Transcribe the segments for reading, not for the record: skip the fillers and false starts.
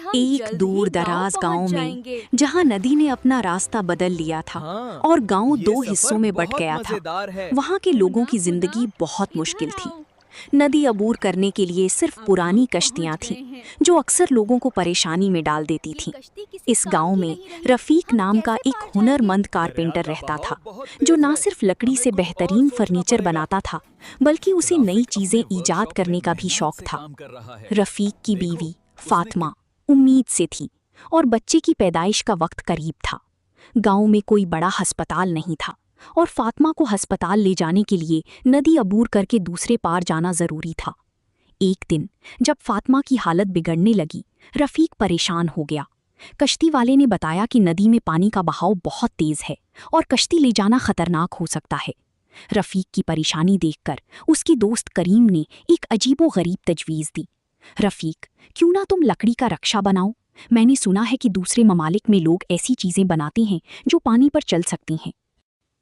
हम एक जल्द दूर ही गांव दराज पहुंच गांव में जाएंगे। जहां नदी ने अपना रास्ता बदल लिया था हाँ, और गांव ये दो सफर हिस्सों में बट बहुत गया था। मजेदार है। वहां के लोगों की जिंदगी बहुत मुश्किल थी। नदी अबूर करने के लिए सिर्फ पुरानी कश्तियां थीं, जो अक्सर लोगों को परेशानी में डाल देती थीं। इस गांव में रफीक नाम का एक हुनरमंद कारपेंटर रहता था, जो न सिर्फ लकड़ी से बेहतरीन फर्नीचर बनाता था, बल्कि उसे नई चीजें ईजाद करने का भी शौक था। रफीक की बीवी फातिमा उम्मीद से थी और बच्चे की पैदाइश का वक्त करीब था। गांव में कोई बड़ा अस्पताल नहीं था और फातिमा को अस्पताल ले जाने के लिए नदी अबूर करके दूसरे पार जाना जरूरी था। एक दिन जब फातिमा की हालत बिगड़ने लगी, रफीक परेशान हो गया। कश्ती वाले ने बताया कि नदी में पानी का बहाव बहुत तेज है और कश्ती ले जाना खतरनाक हो सकता है। रफीक की परेशानी देखकर उसके दोस्त करीम ने एक अजीबोगरीब तजवीज़ दी। रफीक, क्यों ना तुम लकड़ी का रक्षा बनाओ? मैंने सुना है कि दूसरे ममालिक में लोग ऐसी चीजें बनाते हैं जो पानी पर चल सकती हैं।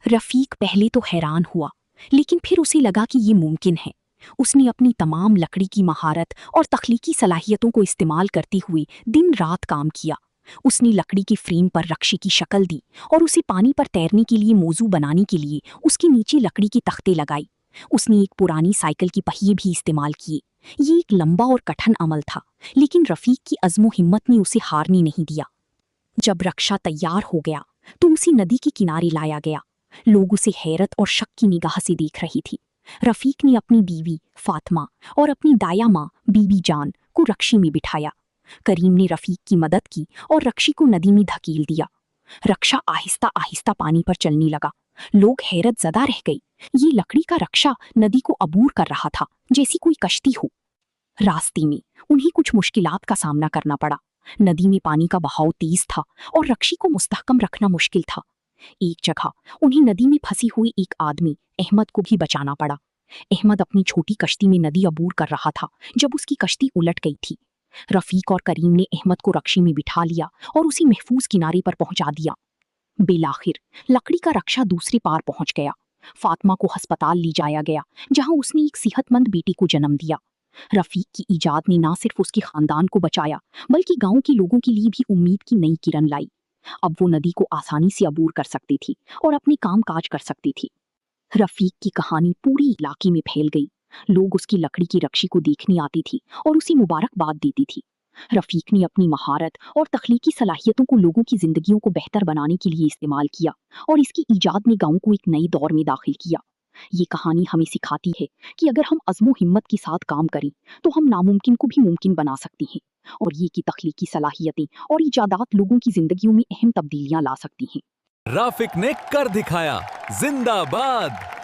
रफीक पहले तो हैरान हुआ, लेकिन फिर उसे लगा कि ये मुमकिन है। उसने अपनी तमाम लकड़ी की महारत और तख्लीकी सलाहियतों को इस्तेमाल करते हुए दिन रात काम किया। उसने लकड़ी के फ्रेम पर रक्षे की शक्ल दी और उसे पानी पर तैरने के लिए मौजू बनाने के लिए उसके नीचे लकड़ी की तख्ते लगाई। उसने एक पुरानी साइकिल की पहिए भी इस्तेमाल किए। ये एक लंबा और कठिन अमल था, लेकिन रफीक की अज़्मो हिम्मत ने उसे हारने नहीं दिया। जब रक्षा तैयार हो गया तो उसे नदी के किनारे लाया गया। लोग उसे हैरत और शक की निगाह से देख रही थी। रफीक ने अपनी बीवी फातिमा और अपनी दाया माँ बीबी जान को रक्षी में बिठाया। करीम ने रफीक की मदद की और रक्षी को नदी में धकेल दिया। रक्षा आहिस्ता आहिस्ता पानी पर चलने लगा। लोग हैरत ज़दा रह गई। ये लकड़ी का रक्षा नदी को अबूर कर रहा था, जैसी कोई कश्ती हो। रास्ते में उन्हें कुछ मुश्किलात का सामना करना पड़ा। नदी में पानी का बहाव तेज था और रक्षी को मुस्तहकम रखना मुश्किल था। एक जगह उन्हें नदी में फंसी हुई एक आदमी अहमद को भी बचाना पड़ा। अहमद अपनी छोटी कश्ती में नदी अबूर कर रहा था जब उसकी कश्ती उलट गई थी। रफीक और करीम ने अहमद को रक्षी में बिठा लिया और उसे महफूज किनारे पर पहुंचा दिया। बेलाखिर लकड़ी का रक्षा दूसरे पार पहुंच गया। फातिमा को अस्पताल ले जाया गया, जहां उसने एक सेहतमंद बेटे को जन्म दिया। रफीक की ईजाद ने न सिर्फ उसके खानदान को बचाया, बल्कि गांव के लोगों के लिए भी उम्मीद की नई किरण लाई। अब वो नदी को आसानी से अबूर कर सकती थी और अपने काम काज कर सकती थी। रफीक की कहानी पूरी इलाके में फैल गई। लोग उसकी लकड़ी की रक्षी को देखने आती थी और उसे मुबारकबाद देती थी। रफीक ने अपनी महारत और तख्लीकी सलाहियतों को लोगों की जिंदगियों को बेहतर बनाने के लिए इस्तेमाल किया और इसकी ईजाद ने गांव को एक नए दौर में दाखिल किया। ये कहानी हमें सिखाती है कि अगर हम अज़्मो हिम्मत के साथ काम करें तो हम नामुमकिन को भी मुमकिन बना सकते हैं, और ये की तख्लीकी सलाहियतें और ईजादात लोगों की जिंदगियों में अहम तब्दीलियां ला सकती हैं। राफिक ने कर दिखाया। जिंदाबाद।